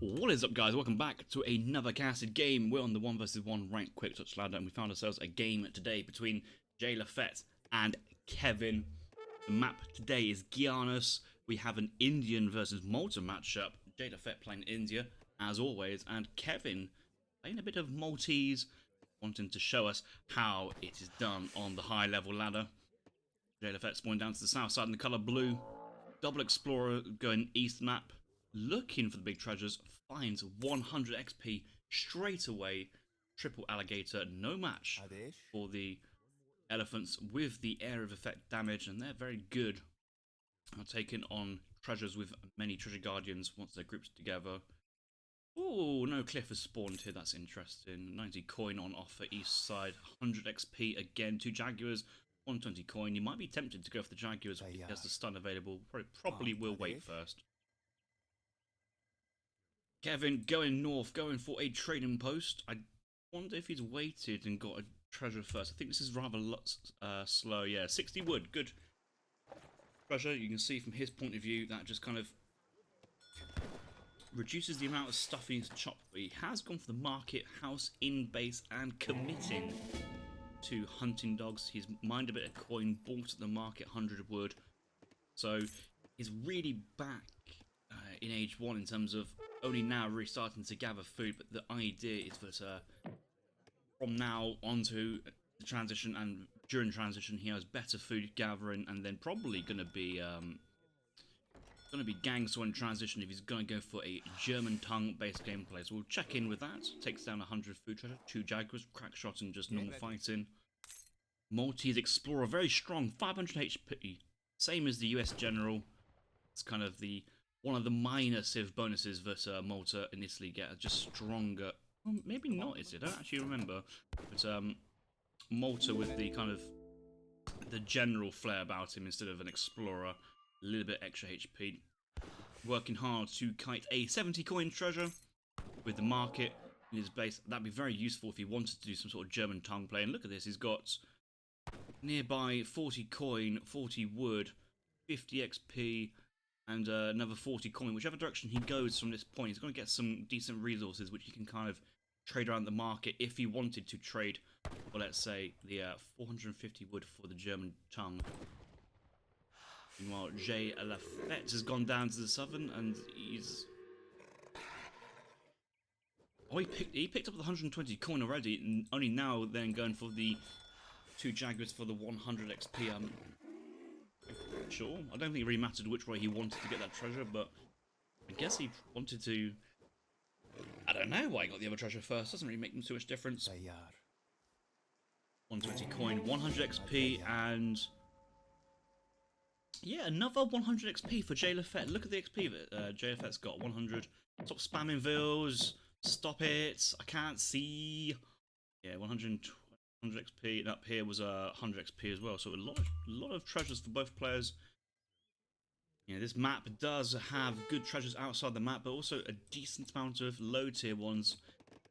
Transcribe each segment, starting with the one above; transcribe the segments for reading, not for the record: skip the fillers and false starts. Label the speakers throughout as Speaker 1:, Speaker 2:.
Speaker 1: What is up, guys? Welcome back to another casted game. We're on the 1 vs 1 ranked quick touch ladder, and we found ourselves a game today between Jlafet and Kevin. The map today is Guianas. We have an Indian versus Malta matchup. Jlafet playing India, as always, and Kevin playing a bit of Maltese, wanting to show us how it is done on the high level ladder. Jlafet spawned down to the south side in the colour blue. Double Explorer going east map, looking for the big treasures, finds 100 XP straight away. Triple Alligator, no match for the elephants with the area of effect damage, and they're very good at taking on treasures with many treasure guardians once they're grouped together. Oh, no cliff has spawned here, that's interesting. 90 coin on offer east side, 100 XP again, 2 Jaguars, 120 coin. You might be tempted to go for the Jaguars if he has the stun available. Probably will wait first. Kevin going north, going for a trading post. I wonder if he's waited and got a treasure first. I think this is rather slow. Yeah, 60 wood, good treasure. You can see from his point of view that just kind of reduces the amount of stuff he needs to chop. But he has gone for the market, house, in base, and committing to hunting dogs. He's mined a bit of coin, bought at the market 100 wood. So he's really back in age 1 in terms of only now really starting to gather food, but the idea is that from now on to the transition and during transition he has better food gathering, and then probably going to be gang saw in transition if he's going to go for a German tongue based gameplay. So we'll check in with that. Takes down 100 food treasure, 2 Jaguars, crack shot and just normal fighting. Maltese Explorer, very strong, 500 HP, same as the US General. It's kind of one of the minor civ bonuses that Malta and Italy get, just stronger. Well, maybe not, is it? I don't actually remember. But Malta with the kind of the general flair about him instead of an Explorer, a little bit extra HP. Working hard to kite a 70 coin treasure with the market in his base. That'd be very useful if he wanted to do some sort of German tongue play. And look at this, he's got nearby 40 coin, 40 wood, 50 XP, and another 40 coin. Whichever direction he goes from this point, he's going to get some decent resources which he can kind of trade around the market if he wanted to trade, well, let's say the 450 wood for the German tongue. Meanwhile, Jlafet has gone down to the southern, and he's... Oh, he picked up the 120 coin already, and only now then going for the 2 Jaguars for the 100 XP. Sure, I don't think it really mattered which way he wanted to get that treasure, but I guess he wanted to... I don't know why he got the other treasure first, doesn't really make him too much difference. 120 coin, 100 XP, and... yeah, another 100 XP for Jlafet. Look at the XP that Jlafet's got, 100. Stop spamming vills, stop it, I can't see. Yeah, 100 XP, and up here was 100 XP as well, so a lot of treasures for both players. You know, this map does have good treasures outside the map, but also a decent amount of low tier ones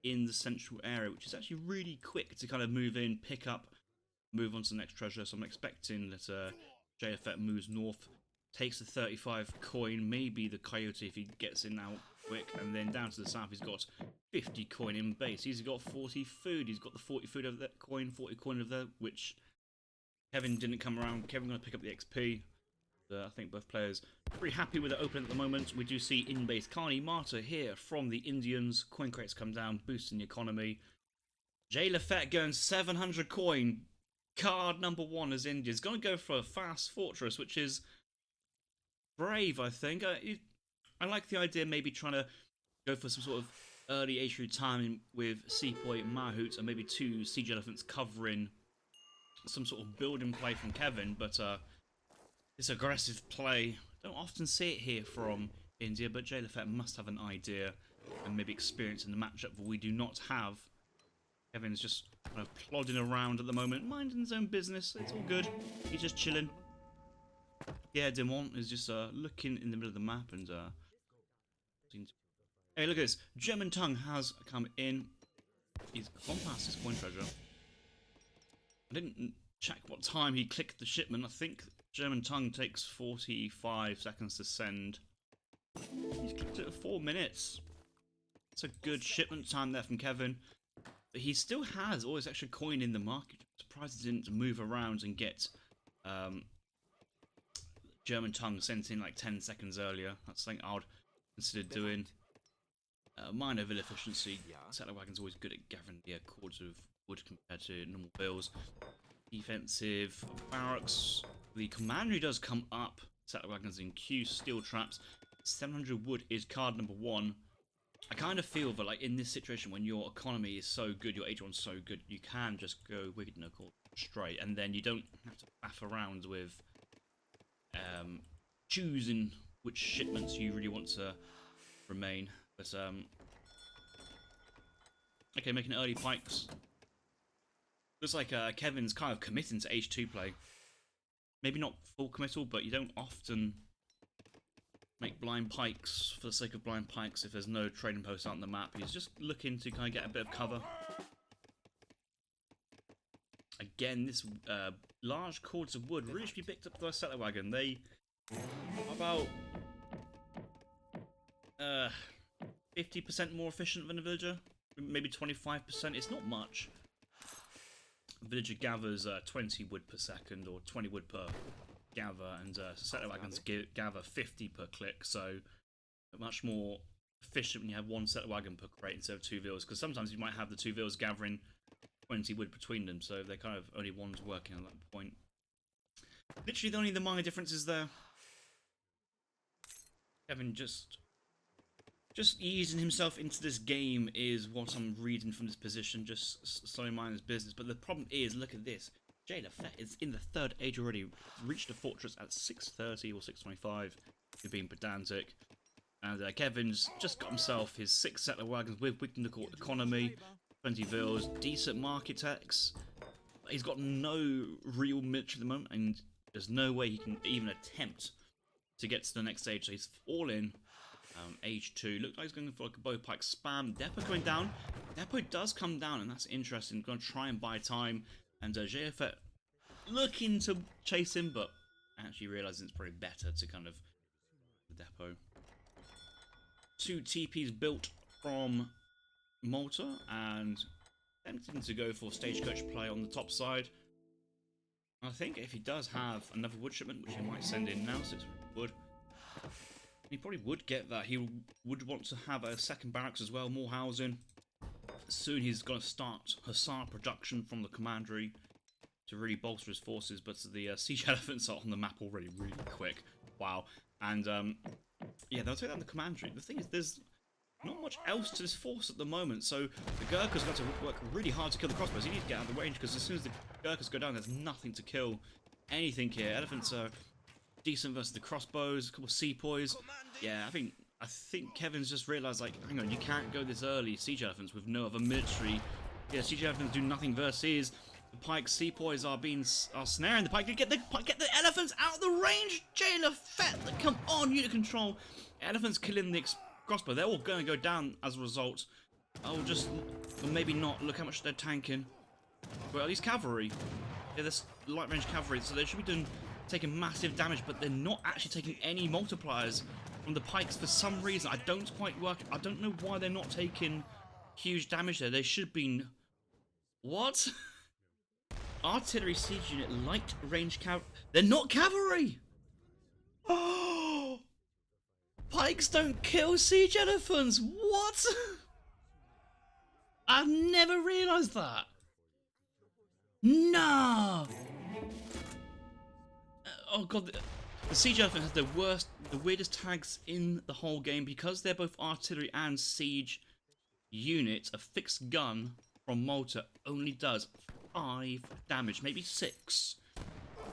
Speaker 1: in the central area, which is actually really quick to kind of move in, pick up, move on to the next treasure. So I'm expecting that Jlafet moves north, takes the 35 coin, maybe the coyote if he gets in now quick, and then down to the south he's got 50 coin in base. He's got 40 food, he's got the 40 food of that coin, 40 coin of that, which Kevin didn't come around. Kevin going to pick up the XP. I think both players are pretty happy with the opening at the moment. We do see in-base Carney Marta here from the Indians. Coin crates come down, boosting the economy. Jlafet going 700 coin. Card number 1 as Indians. Going to go for a fast fortress, which is brave, I think. I like the idea maybe trying to go for some sort of early age timing with Sepoy, Mahout, and maybe 2 siege elephants covering some sort of building play from Kevin, but this aggressive play, don't often see it here from India, but Jlafet must have an idea and maybe experience in the matchup that we do not have. Kevin's just kind of plodding around at the moment, minding his own business. It's all good. He's just chilling. Yeah, Demont is just looking in the middle of the map and hey, look at this. German tongue has come in. He's gone past his coin treasure. I didn't check what time he clicked the shipment. I think German tongue takes 45 seconds to send. He's clicked it at 4 minutes. It's a good shipment time there from Kevin. But he still has all his extra coin in the market. I'm surprised he didn't move around and get German tongue sent in like 10 seconds earlier. That's something I would consider doing. Minor vil efficiency. Settler wagon's always good at gathering the cords of wood compared to normal bills. Defensive barracks. The commandery does come up. Settler wagons in queue, steel traps. 700 wood is card number 1. I kind of feel that, like, in this situation, when your economy is so good, your H1's so good, you can just go wicked knuckle straight, and then you don't have to faff around with choosing which shipments you really want to remain. But okay, making early pikes. Looks like Kevin's kind of committing to H2 play. Maybe not full committal, but you don't often make blind pikes for the sake of blind pikes if there's no trading posts out on the map. He's just looking to kind of get a bit of cover. Again, this large cords of wood really should be picked up by a settler wagon. They are about 50% more efficient than a villager. Maybe 25%. It's not much. A villager gathers 20 wood per second or 20 wood per gather, and settler wagons gather 50 per click, so much more efficient when you have one settler wagon per crate instead of 2 villas, because sometimes you might have the 2 villas gathering 20 wood between them, so they're kind of only one's working at that point. Literally only the minor differences there. Kevin just easing himself into this game is what I'm reading from this position, just slowly minding his business. But the problem is, look at this. Jlafet is in the 3rd age already, reached the fortress at 6:30 or 6:25, if you're being pedantic. And Kevin's just got himself his 6 settler wagons with wicked economy, 20 villas, decent market tax. He's got no real military at the moment, and there's no way he can even attempt to get to the next stage, so he's all in. Age 2. Looked like he's going for like a bowpike spam. Depot going down. Depot does come down, and that's interesting. Going to try and buy time. And Jlafet looking to chase him, but actually realizing it's probably better to kind of the depot. 2 TPs built from Malta, and tempting to go for stagecoach play on the top side. I think if he does have another wood shipment, which he might send in now, 6 wood, he probably would get that. He would want to have a second barracks as well, more housing. Soon he's going to start Hussar production from the commandery to really bolster his forces, but the siege elephants are on the map already really quick. Wow. And yeah, they'll take that in the commandery. The thing is, there's not much else to this force at the moment, so the Gurkha's got to work really hard to kill the crossbows. He needs to get out of the range, because as soon as the Gurkhas go down, there's nothing to kill anything here. Elephants are decent versus the crossbows, a couple of sepoys. Yeah, I think Kevin's just realised, like, hang on, you can't go this early, siege elephants, with no other military. Yeah, siege elephants do nothing versus the pike. Sepoys are snaring the pike. Get the elephants out of the range. Jlafet, come on, unit control. Elephants killing the crossbow. They're all going to go down as a result. Or maybe not. Look how much they're tanking. Well, at least cavalry. Yeah, there's light range cavalry, so they should be taking massive damage, but they're not actually taking any multipliers from the pikes for some reason. I don't know why they're not taking huge damage there. They should be. What? Artillery siege unit, light range cavalry. They're not cavalry! Oh! Pikes don't kill siege elephants! What? I've never realised that. No! Oh god, the siege elephant has the weirdest tags in the whole game, because they're both artillery and siege units. A fixed gun from Malta only does 5 damage, maybe 6.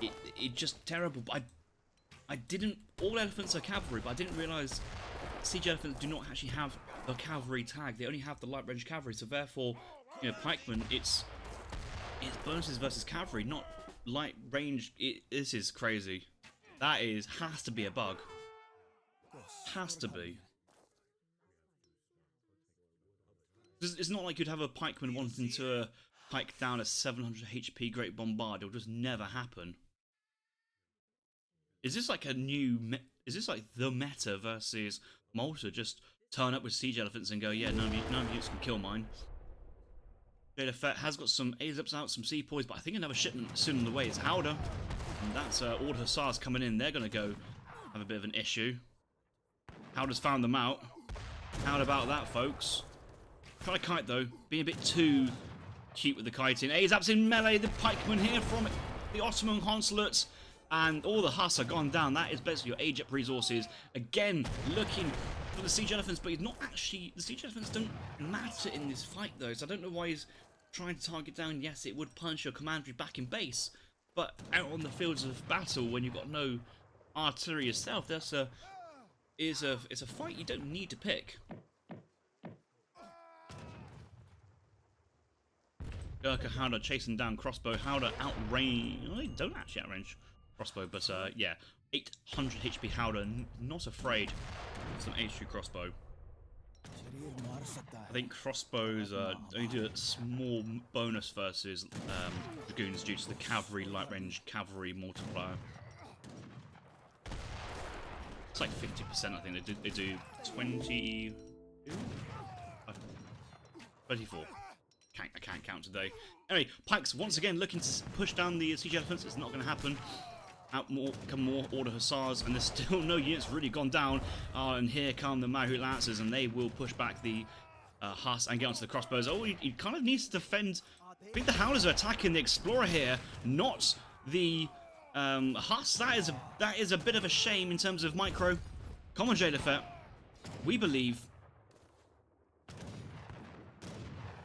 Speaker 1: It just terrible. But I didn't. All elephants are cavalry, but I didn't realise siege elephants do not actually have the cavalry tag. They only have the light range cavalry. So therefore, you know, pikemen, it's bonuses versus cavalry, not light range. This is crazy. That has to be a bug. Has to be. It's not like you'd have a pikeman wanting to pike down a 700 HP Great Bombard. It'll just never happen. Is this like a new? Is this like the meta versus Malta? Just turn up with siege elephants and go, yeah, none of you can kill mine. Jlafet has got some Azips out, some sepoys, but I think another shipment soon on the way is Howder. And that's all the Hussars coming in. They're going to go have a bit of an issue. Howder's found them out. How about that, folks? Try to kite, though. Being a bit too cute with the kiting. Azaps in melee. The pikemen here from the Ottoman consulate. And all the Huss are gone down. That is basically your Egypt resources. Again, looking for the siege elephants, but he's not actually... The siege elephants don't matter in this fight, though. So I don't know why he's trying to target down. Yes, it would punch your commandery back in base. But out on the fields of battle, when you've got no artillery yourself, it's a fight you don't need to pick. Gurkha Howder chasing down crossbow. Howder outrange. Well, they don't actually outrange crossbow, but yeah, 800 HP Howder, not afraid. Some H2 crossbow. I think crossbows only do a small bonus versus dragoons due to the cavalry, light range cavalry multiplier. It's like 50%, I think. They do 20... 24. I can't count today. Anyway, pikes once again looking to push down the siege elephants. It's not going to happen. Come more order hussars, and there's still no units really gone down. And here come the Mahut lancers, and they will push back the Huss and get onto the crossbows. Oh, he kind of needs to defend. I think the Howlers are attacking the Explorer here, not the Huss. That is a bit of a shame in terms of micro. Come on, Jlafet. We believe.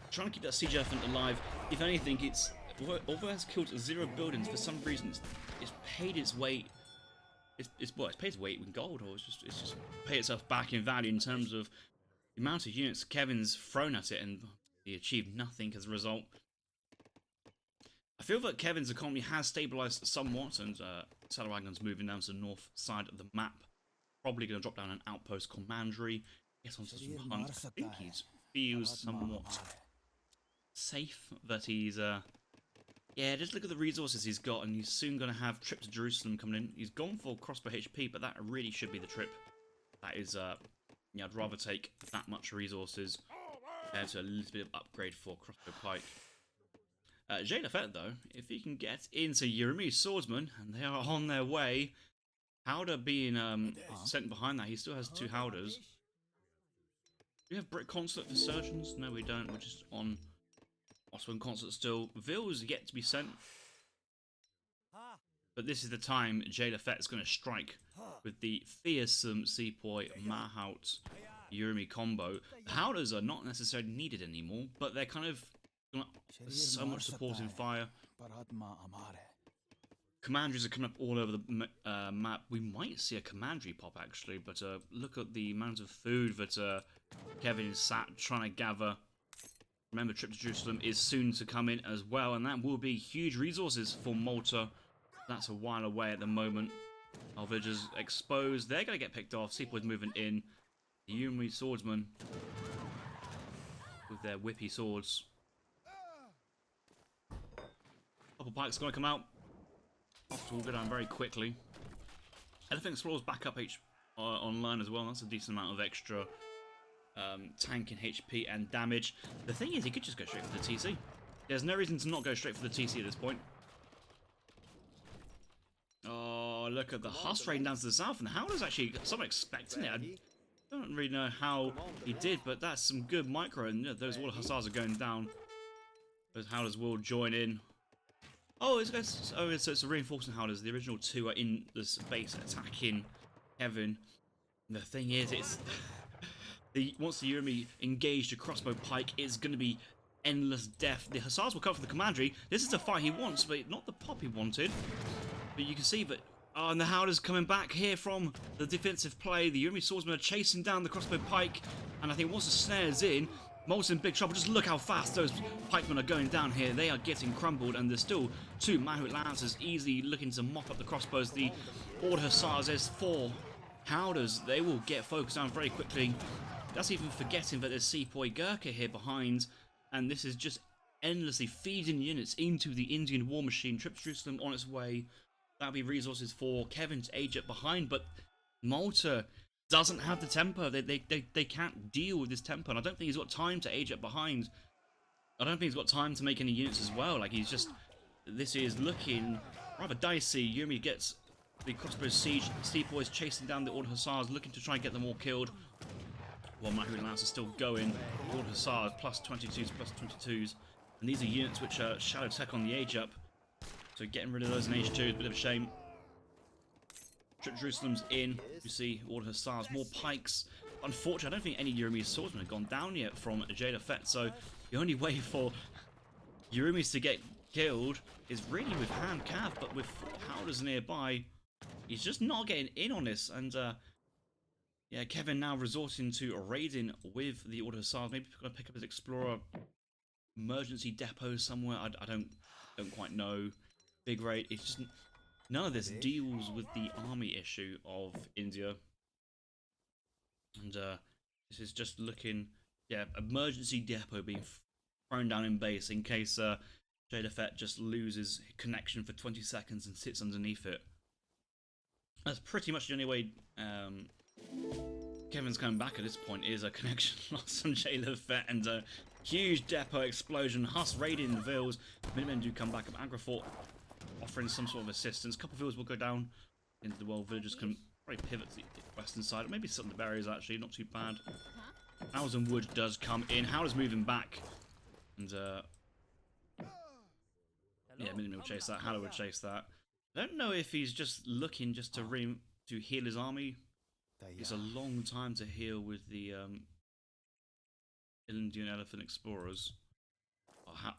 Speaker 1: Trying to keep that siege elephant alive. If anything, although it has killed 0 buildings, for some reason it's paid its weight. It's paid its weight in gold, or it's just paid itself back in value in terms of the amount of units Kevin's thrown at it, and he achieved nothing as a result. I feel that Kevin's economy has stabilised somewhat, and Salawagon's moving down to the north side of the map. Probably going to drop down an outpost commandery, get onto some hunts. I think he feels somewhat safe that he's yeah, just look at the resources he's got, and he's soon going to have trip to Jerusalem coming in. He's gone for crossbow HP, but that really should be the trip. That is yeah, I'd rather take that much resources compared to a little bit of upgrade for crossbow pike. Jlafet, though, if he can get into Yeremi's swordsman, and they are on their way. Howder being sent behind that, he still has 2 Howders. Do we have Brit Consulate for surgeons? No, we don't. We're just on Ottoman Consulate still. Vil's yet to be sent. But this is the time Jlafet is going to strike with the fearsome Sepoy Mahout Yeremi combo. The Howders are not necessarily needed anymore, but they're kind of so much support in fire. Commanderies are coming up all over the map. We might see a commandery pop, actually, but look at the amount of food that Kevin is sat trying to gather. Remember, trip to Jerusalem is soon to come in as well, and that will be huge resources for Malta. That's a while away at the moment. Our villagers exposed. They're going to get picked off. Sepoys moving in. The Yeremi swordsmen with their whippy swords. Couple pikes going to come out. Will go down very quickly. Elephant Explorer's back up online as well. That's a decent amount of extra tank in HP and damage. The thing is, he could just go straight for the TC. There's no reason to not go straight for the TC at this point. Oh, look at the Huss raiding down to the south, and the Howler's actually someone expecting it. I don't really know how he did, but that's some good micro, and those all Hussars are going down. Those Howlers will join in. Oh, so it's a reinforcing Howlers. The original 2 are in this base attacking Kevin. And the thing is, it's once the Yeremi engaged a crossbow pike, it's going to be endless death. The Hussars will come for the commandery. This is the fight he wants, but not the pop he wanted. But you can see that. Oh, and the Howlers coming back here from the defensive play. The Yeremi swordsmen are chasing down the crossbow pike, and I think once the snare's in, Malta's in big trouble. Just look how fast those pikemen are going down here. They are getting crumbled, and there's still 2 Mahut lancers easily looking to mop up the crossbows. The Order Hussars, there's 4 Howders. They will get focused down very quickly. That's even forgetting that there's Sepoy Gurkha here behind, and this is just endlessly feeding units into the Indian war machine. Trip to Jerusalem on its way. That'll be resources for Kevin to age up behind, but Malta doesn't have the tempo. They can't deal with this tempo, and I don't think he's got time to age up behind. I don't think he's got time to make any units as well. Like, he's just... This is looking rather dicey. Yumi gets the crossbow siege. Sepoys chasing down the Order Hussars, looking to try and get them all killed. While Mahu Lance is still going. Order Hussars plus 22s, plus 22s. And these are units which are Shadow Tech on the age up. So getting rid of those in age 2 is a bit of a shame. Jerusalem's in. You see Order Hussars, more pikes. Unfortunately, I don't think any Yurumi's swordsmen have gone down yet from Jlafet. So the only way for Yurumi's to get killed is really with hand cav, but with Howlers nearby, he's just not getting in on this. And yeah, Kevin now resorting to raiding with the Order Hussars. Maybe gonna pick up his Explorer emergency depot somewhere. I don't quite know. Big raid. It's just none of this deals with the army issue of India. And this is just looking, yeah, emergency depot being thrown down in base in case Jlafet just loses connection for 20 seconds and sits underneath it. That's pretty much the only way Kevin's coming back at this point, is a connection loss on Jlafet and a huge depot explosion. Huss raiding the Vils. Minutemen do come back up. Agrafort offering some sort of assistance. A couple of Vils will go down into the world. Villagers can probably pivot to the western side. Maybe some of the barriers actually, not too bad. Thousand Wood does come in. Howler's moving back. And yeah, Minutemen will chase that. Howler would chase that. I don't know if he's just looking just to heal his army. It's a long time to heal with the Indian Elephant Explorers.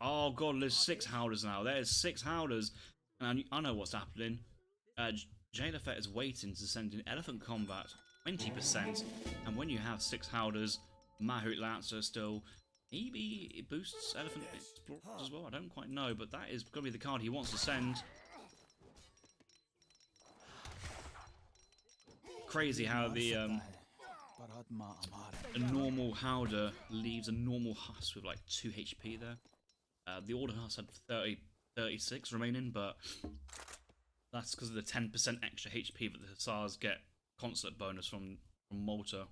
Speaker 1: Oh god, there's 6 Howlers now. There's 6 Howlers. And I know what's happening. Jlafet is waiting to send in Elephant Combat, 20%. And when you have 6 Howlers, Mahut Lancer still... Maybe it boosts Elephant Explorers as well, I don't quite know. But that is going to be the card he wants to send. Crazy how the a normal Howler leaves a normal Huss with like 2 HP there. The Order Huss had 36 remaining, but that's because of the 10% extra HP that the Hussars get concert bonus from Malta.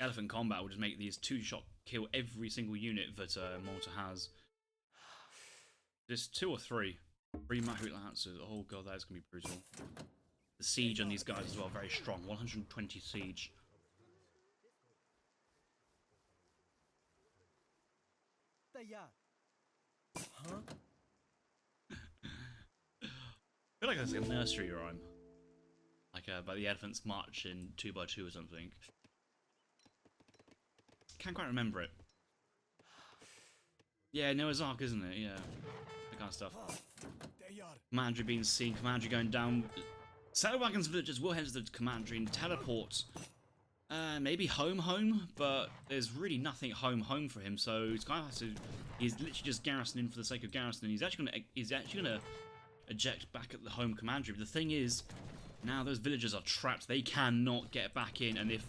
Speaker 1: Elephant Combat will just make these 2-shot kill every single unit that Malta has. This 2 or 3? 3 Mahut Lancers. Oh god, that is going to be brutal. The siege on these guys as well, very strong. 120 siege. Huh? I feel like that's like a nursery rhyme. Like by the elephants march in 2x2 or something. Can't quite remember it. Yeah, Noah's Ark, isn't it? Yeah. That kind of stuff. Commandery being seen, Commandery going down. Saddlewagon's villagers will head to the Commandery and teleport. Maybe home, but there's really nothing home for him, so he's kind of has to. He's literally just garrisoning for the sake of garrisoning. He's actually gonna eject back at the home Commandery. But the thing is, now those villagers are trapped. They cannot get back in, and if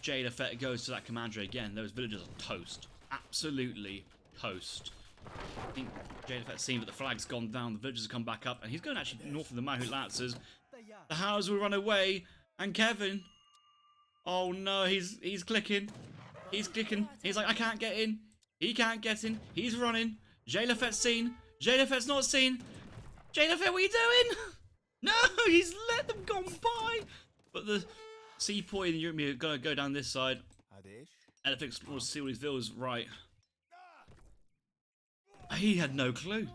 Speaker 1: Jlafet goes to that Commandery again, those villagers are toast. Absolutely toast. I think Jlafet's seen that the flag's gone down, the villagers have come back up, and he's going actually north of the Mahut Lancers. The Howlers will run away, and Kevin... Oh no, he's clicking. He's clicking. He's like, I can't get in. He can't get in. He's running. Jlafet's seen. Jlafet's not seen. Jlafet, what are you doing? No, he's let them go by. But the Sepoy and Yumi are going to go down this side. Elephant Explorers see all these villas right. He had no clue.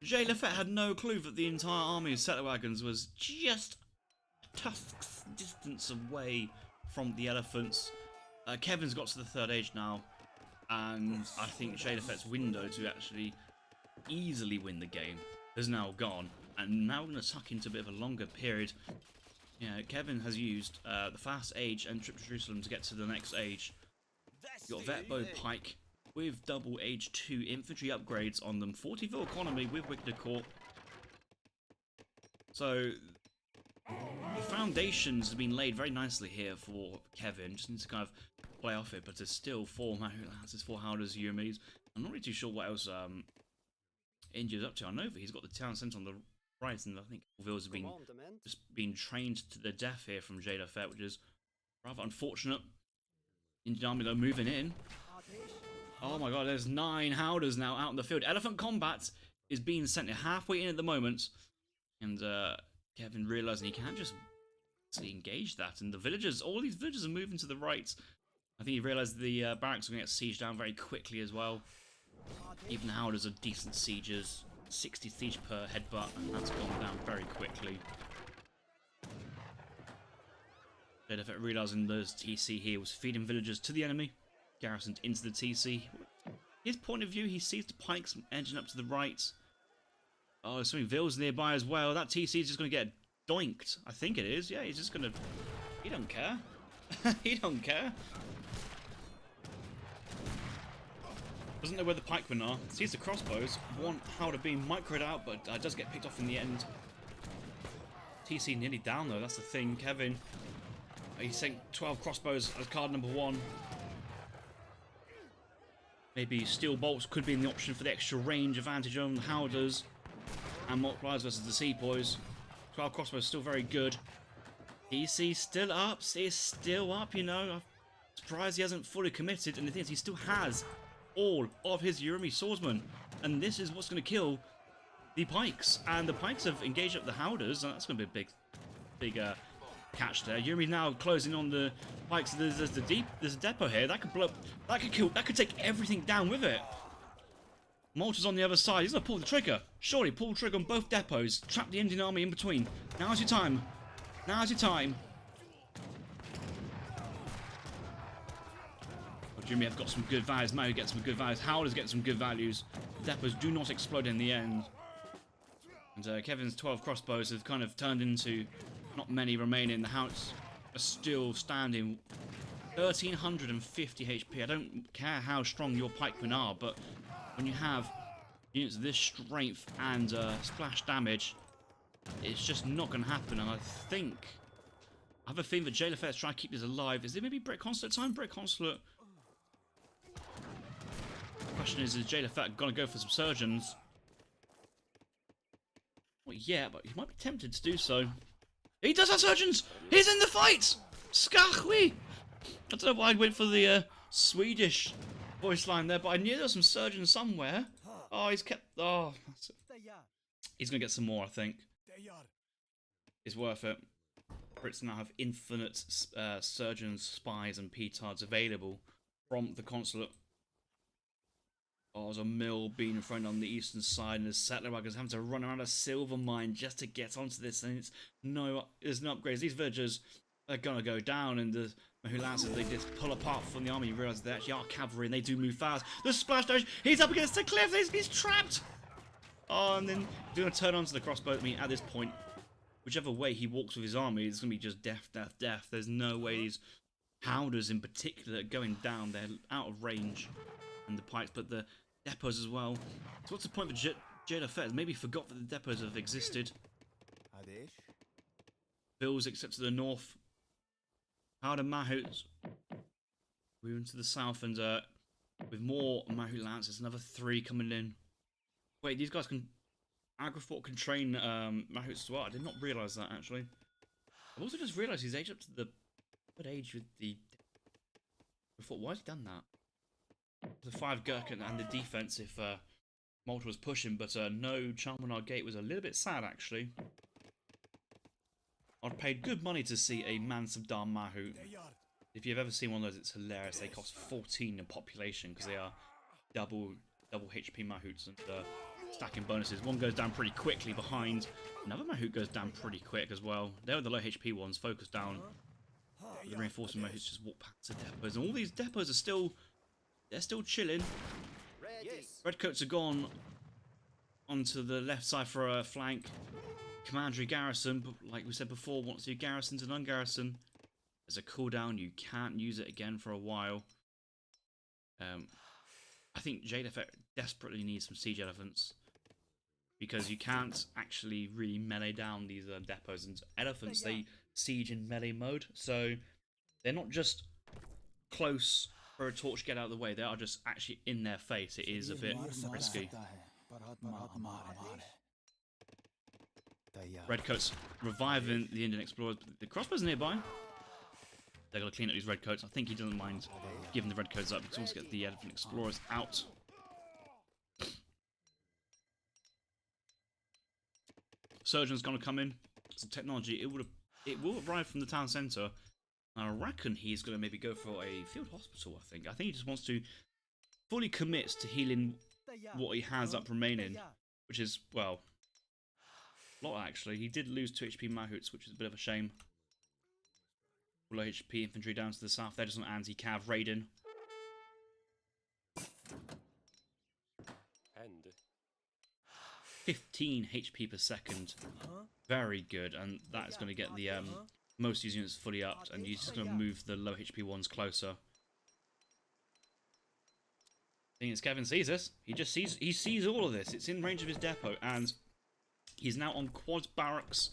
Speaker 1: Jlafet had no clue that the entire army of settler wagons was just a tusk's distance away from the elephants. Kevin's got to the 3rd age now, and I think Jlafet's window to actually easily win the game is now gone, and now we're going to tuck into a bit of a longer period. Yeah, Kevin has used the fast age and trip to Jerusalem to get to the next age. You've got Vetbow Pike with double age 2 infantry upgrades on them, 40 economy with Wicked Court. So the foundations have been laid very nicely here for Kevin. Just needs to kind of play off it, but there's still 4 Mahut Lancers, 4 Howlers, Yumis. I'm not really too sure what else India's up to. I know that he's got the town centre on the Right, and I think vills have been just being trained to the death here from Jlafet, which is rather unfortunate. Indian army though moving in. Oh my god, there's 9 howders now out in the field. Elephant combat is being sent halfway in at the moment, and Kevin realizing he can't just engage that, and the villagers, all these villagers are moving to the right. I think he realized the barracks are going to get sieged down very quickly as well. Even the howders are decent sieges, 60 siege per headbutt, and that's gone down very quickly. Jlafet realizing those TC here was feeding villagers to the enemy, garrisoned into the TC. His point of view, he sees the pikes edging up to the right. Oh, there's something vills nearby as well. That TC is just going to get doinked. I think it is. Yeah, he's just going to... He don't care. He don't care. Doesn't know where the pikemen are. Sees the crossbows. One howder being microed out, but does get picked off in the end. TC nearly down though, that's the thing. Kevin, he's saying 12 crossbows as card number 1. Maybe steel bolts could be in the option for the extra range advantage on the howders. And multipliers versus the sepoys. 12 crossbows still very good. TC still up. He's still up, you know. I'm surprised he hasn't fully committed. And the thing is, he still has all of his Urumi swordsmen. And this is what's going to kill the pikes. And the pikes have engaged up the howders. And that's going to be a big catch there. Urumi now closing on the pikes. There's a depot here. That could blow up. That could kill. That could take everything down with it. Malta's on the other side. He's going to pull the trigger. Surely pull the trigger on both depots. Trap the Indian army in between. Now's your time. Now's your time. Jimmy have got some good values. Mahu gets some good values. Howders get some good values. The depots do not explode in the end. And Kevin's 12 crossbows have kind of turned into not many remaining. The Houts are still standing. 1350 HP. I don't care how strong your pikemen are, but when you have units of this strength and splash damage, it's just not going to happen. And I have a feeling that Jlafet's trying to keep this alive. Is it maybe Brit Consulate time? Brit Consulate. The question is Jlafet going to go for some surgeons? Well, yeah, but he might be tempted to do so. He does have surgeons! He's in the fight! Skachwi! I don't know why I went for the Swedish voice line there, but I knew there was some surgeons somewhere. Oh, he's kept... Oh, he's going to get some more, I think. It's worth it. Brits now have infinite surgeons, spies, and petards available from the consulate. Oh, there's a mill being thrown on the eastern side, and the settler wagons having to run around a silver mine just to get onto this, and there's no upgrades. These villagers are gonna go down, and the Mahulances, they just pull apart from the army. You realise they actually are cavalry, and they do move fast. The splash damage, he's up against the cliff, he's trapped! Oh, and then he's gonna turn onto the crossbow. I mean, at this point, whichever way he walks with his army, it's gonna be just death, death, death. There's no way these howders in particular are going down. They're out of range, and the pikes, but the depots as well. So what's the point of Jlafet? Maybe forgot that the depots have existed. Bills except to the north. Howder Mahouts. We're into the south, and with more Mahout Lancers, another 3 coming in. Wait, these guys can... Agrafort can train Mahouts as well. I did not realise that, actually. I've also just realised he's aged up to the... What age with the... I thought, why has he done that? The 5 Gherkin and the defense if Malta was pushing, but no charm on our gate was a little bit sad, actually. I'd paid good money to see a Mansabdar Mahout. If you've ever seen one of those, it's hilarious. They cost 14 in population because they are double HP Mahouts and stacking bonuses. One goes down pretty quickly behind. Another Mahout goes down pretty quick as well. They're the low HP ones, focus down. The reinforcing Mahouts just walk past the depots, and all these depots are still... They're still chilling. Redcoats are gone onto the left side for a flank. Commandery garrison, but like we said before, once you garrison to ungarrison, there's a cooldown. You can't use it again for a while. I think Jlafet desperately needs some siege elephants, because you can't actually really melee down these depots. And elephants, they siege in melee mode, so they're not just close for a torch to get out of the way, they are just actually in their face. It is a bit risky. Redcoats reviving the Indian explorers. The crossbows nearby. They're going to clean up these redcoats. I think he doesn't mind giving the redcoats up. He can also get the elephant explorers out. Surgeon's going to come in. Some technology. It will arrive from the town centre. I reckon he's going to maybe go for a field hospital, I think. I think he just wants to fully commit to healing what he has up remaining. Which is, well, a lot actually. He did lose 2 HP Mahouts, which is a bit of a shame. Low HP infantry down to the south. They're just on anti-cav raiding. 15 HP per second. Very good, and that is going to get the most of these units fully upped, and he's just going to move the low HP ones closer. Thing is, Kevin sees this. He sees all of this. It's in range of his depot, and he's now on quad barracks.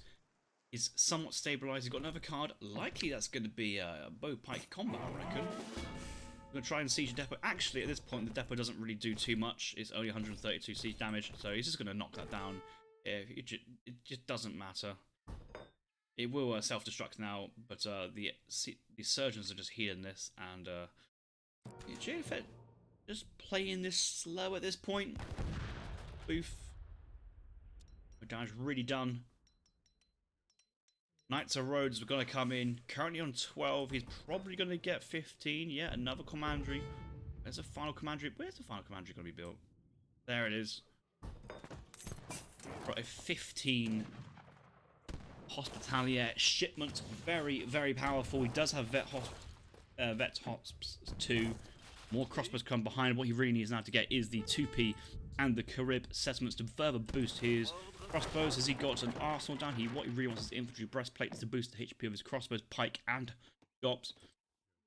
Speaker 1: He's somewhat stabilised. He's got another card. Likely that's going to be a bow pike combat, I reckon. I'm going to try and siege the depot. Actually, at this point, the depot doesn't really do too much. It's only 132 siege damage, so he's just going to knock that down. It just doesn't matter. It will self-destruct now, but the surgeons are just healing this, and Jlafet just playing this slow at this point. Boof. The damage really done. Knights of Rhodes are going to come in. Currently on 12. He's probably going to get 15. Yeah, another commandery. There's a final commandery. Where's the final commandery going to be built? There it is. Right, a 15 hospitalier shipment. Very, very powerful. He does have vet hosps too. More crossbows come behind. What he really needs now to get is the 2P and the Carib settlements to further boost his crossbows. Has he got an arsenal down here? What he really wants is infantry breastplates to boost the HP of his crossbows, pike, and gops.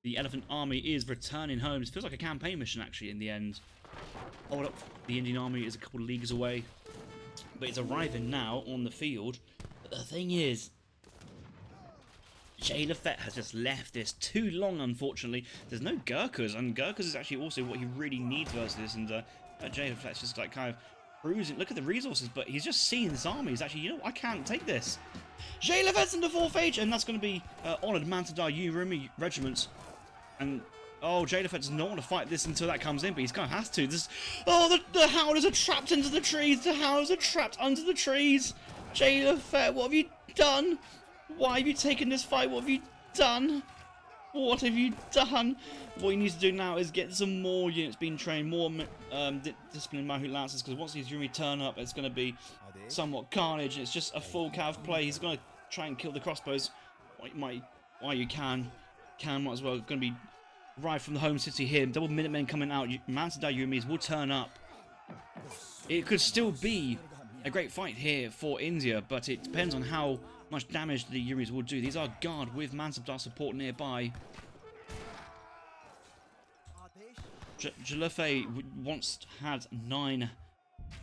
Speaker 1: The elephant army is returning home. It feels like a campaign mission actually in the end. Hold up, the Indian army is a couple of leagues away, but it's arriving now on the field. But the thing is, Jlafet has just left this too long, unfortunately. There's no Gurkhas, and Gurkhas is actually also what he really needs versus this, and Jlafet's just like kind of cruising. Look at the resources, but he's just seeing this army. He's actually, you know what, I can't take this. Jlafet's in the 4th age, and that's going to be honoured Malta Urumi regiments. And, oh, Jlafet does not want to fight this until that comes in, but he's kind of has to. Oh, the howlers are trapped into the trees. The howlers are trapped under the trees. Jlafet, what have you done? Why have you taken this fight? What have you done? What have you done? What he needs to do now is get some more units being trained, more disciplined Mahout Lancers, because once these Yumi turn up, it's going to be somewhat carnage, and it's just a full cav play. He's going to try and kill the crossbows. Why you can might as well. Going to be right from the home city here. Double Minutemen coming out. Malta Yumis will turn up. It could still be a great fight here for India, but it depends on how much damage the Yuris will do. These are guard with Mansabdar support nearby. Jlafet once had 9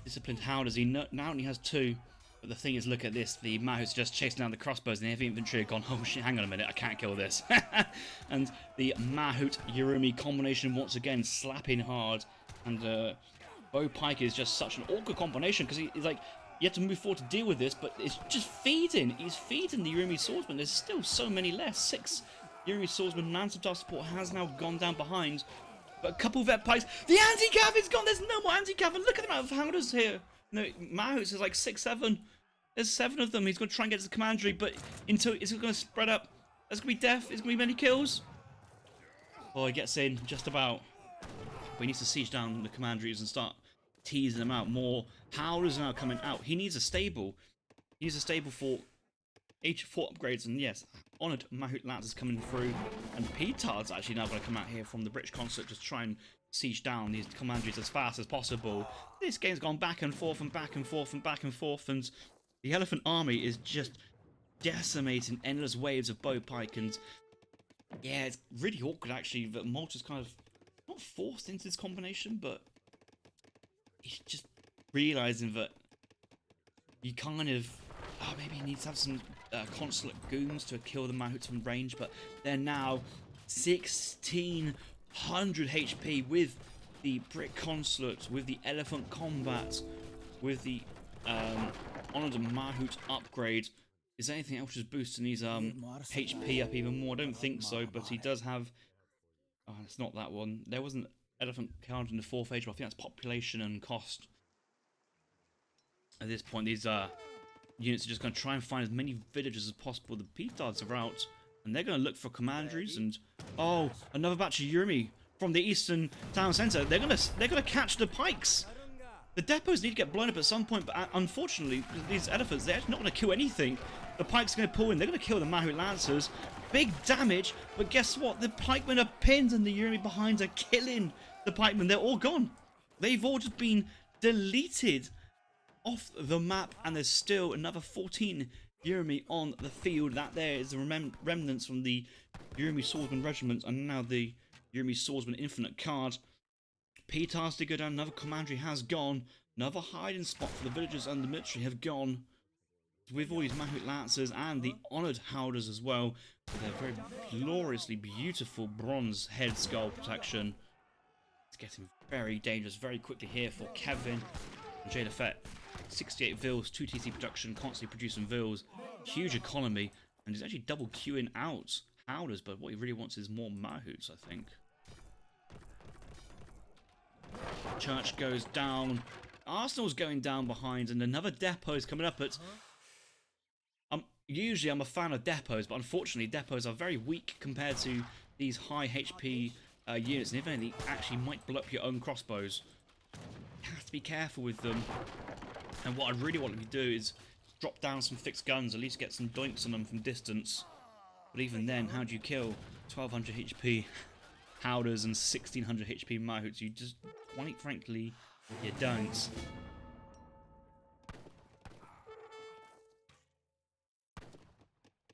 Speaker 1: disciplined howlers. He now only has 2. But the thing is, look at this. The Mahouts just chasing down the crossbows, and the heavy infantry have gone, oh shit, hang on a minute, I can't kill this. And the Mahout Urumi combination once again slapping hard. And Bow Pike is just such an awkward combination, because he's like, you have to move forward to deal with this, but it's just feeding. He's feeding the Urumi swordsman. There's still so many left. 6 Urumi swordsman. Mansabdar support has now gone down behind. But a couple of vet pikes. The anti-cav is gone. There's no more anti-cav. And look at the amount of howlers here. No, Mahouts is like 6, 7. There's 7 of them. He's going to try and get to the commandery, but until it's going to spread up. There's going to be death. There's going to be many kills. Oh, he gets in just about. But he needs to siege down the commanderies and start teasing them out. More howlers are now coming out. He needs a stable. He needs a stable for H4 upgrades, and yes, honoured Mahout Lancers coming through, and Petard's actually now going to come out here from the British consulate, just try and siege down these commanderies as fast as possible. This game's gone back and forth and back and forth and back and forth, and the elephant army is just decimating endless waves of bow pike, and yeah, it's really awkward actually that Malta's kind of not forced into this combination, but he's just realising that you kind of maybe he needs to have some consulate goons to kill the Mahouts from range, but they're now 1600 HP with the Brit consulate, with the elephant combat, with the Honored Mahout upgrade. Is there anything else just boosting his HP up even more? I don't think so, but he does have... Oh, it's not that one. There was an elephant card in the 4th age, but I think that's population and cost. At this point, these units are just going to try and find as many villagers as possible. The petards are out, and they're going to look for commanderies. And oh, another batch of Yurmi from the eastern town centre. They're gonna catch the pikes. The depots need to get blown up at some point, but unfortunately, these elephants, they're not going to kill anything. The pikes are going to pull in. They're going to kill the Mahout Lancers. Big damage, but guess what? The pikemen are pinned, and the Yurmi behind are killing the pikemen. They're all gone. They've all just been deleted off the map, and there's still another 14 Yurmi on the field. That there is the remnants from the Yurmi Swordsman Regiment, and now the Yurmi Swordsman Infinite card. Petards to go down, another commandery has gone, another hiding spot for the villagers and the military have gone. With all these Mahout Lancers and the honoured Howders as well, with their very gloriously beautiful bronze head skull protection. It's getting very dangerous very quickly here for Kevin and Jlafet. 68 vills, 2 TC production, constantly producing vills, huge economy, and he's actually double queuing out Howders, but what he really wants is more Mahouts, I think. Church goes down. Arsenal's going down behind, and another depot is coming up. But usually I'm a fan of depots, but unfortunately depots are very weak compared to these high HP units, and if anything, actually might blow up your own crossbows. You have to be careful with them. And what I really want to do is drop down some fixed guns, at least get some doinks on them from distance. But even then, how do you kill 1200 HP Howders and 1600 HP Mahouts? You just, quite frankly, you don't.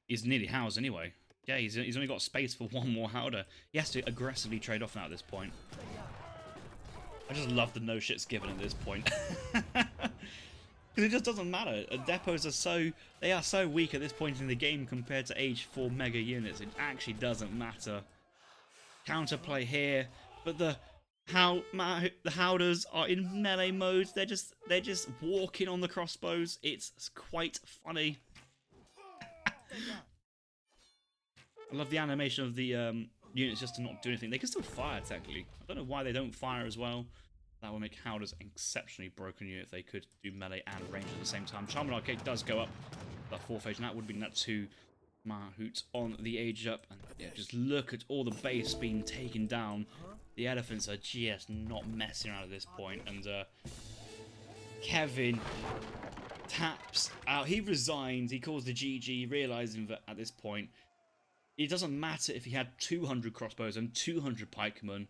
Speaker 1: He's nearly housed anyway. Yeah, he's only got space for one more Howder. He has to aggressively trade off now at this point. I just love the no shits given at this point. Because it just doesn't matter. Depots are so weak at this point in the game compared to Age 4 mega units. It actually doesn't matter. Counterplay here, but the Howders are in melee mode. They're just walking on the crossbows. It's quite funny. I love the animation of the units just to not do anything. They can still fire technically. I don't know why they don't fire as well. That would make Howders an exceptionally broken unit if they could do melee and range at the same time. Charmin Arcade does go up that 4th age, and that would be that 2 Mahout on the age up. And yeah, just look at all the base being taken down. The elephants are just not messing around at this point. And Kevin taps out. He resigns. He calls the GG, realizing that at this point, it doesn't matter if he had 200 crossbows and 200 pikemen.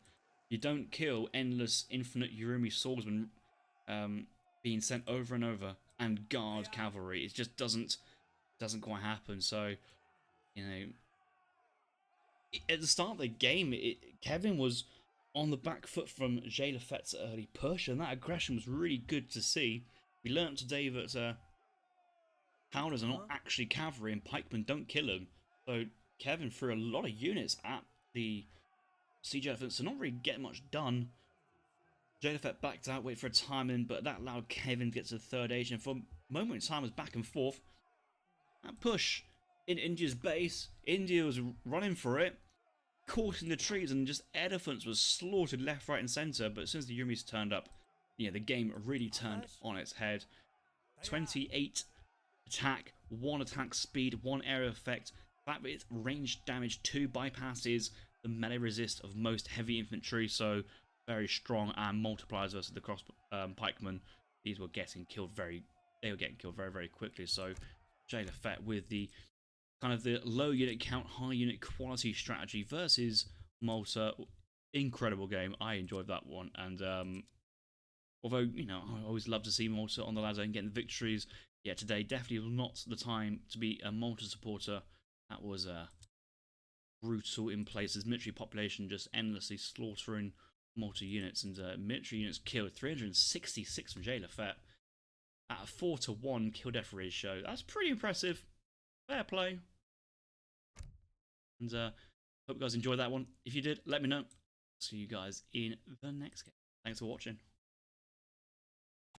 Speaker 1: You don't kill endless infinite Yurmi swordsmen being sent over and over and guard cavalry. It just doesn't quite happen. So, you know, at the start of the game, Kevin was on the back foot from Jlafet's early push, and that aggression was really good to see. We learned today that Howders are not actually cavalry, and pikemen don't kill them. So Kevin threw a lot of units at the siege elephants to not really get much done. Jlafet backed out, waited for a timing, but that allowed Kevin to get to the 3rd age, and for a moment in time was back and forth. That push in India's base, India was running for it, caught in the trees, and just elephants was slaughtered left, right, and centre. But since the Yumis turned up, yeah, the game really turned on its head. 28 attack, 1 attack speed, 1 area effect. That with range damage, 2 bypasses the melee resist of most heavy infantry, so very strong, and multipliers versus the cross pikemen. These were getting killed very very quickly. So Jlafet with the kind of the low unit count, high unit quality strategy versus Malta. Incredible game. I enjoyed that one, and although, you know, I always love to see Malta on the ladder and getting victories, yeah, today definitely not the time to be a Malta supporter. That was brutal in places. Military population just endlessly slaughtering Malta units, and military units killed 366 from Jlafet at a 4-to-1 kill death ratio. That's pretty impressive. Fair play. And hope you guys enjoyed that one. If you did, let me know. See you guys in the next game. Thanks for watching.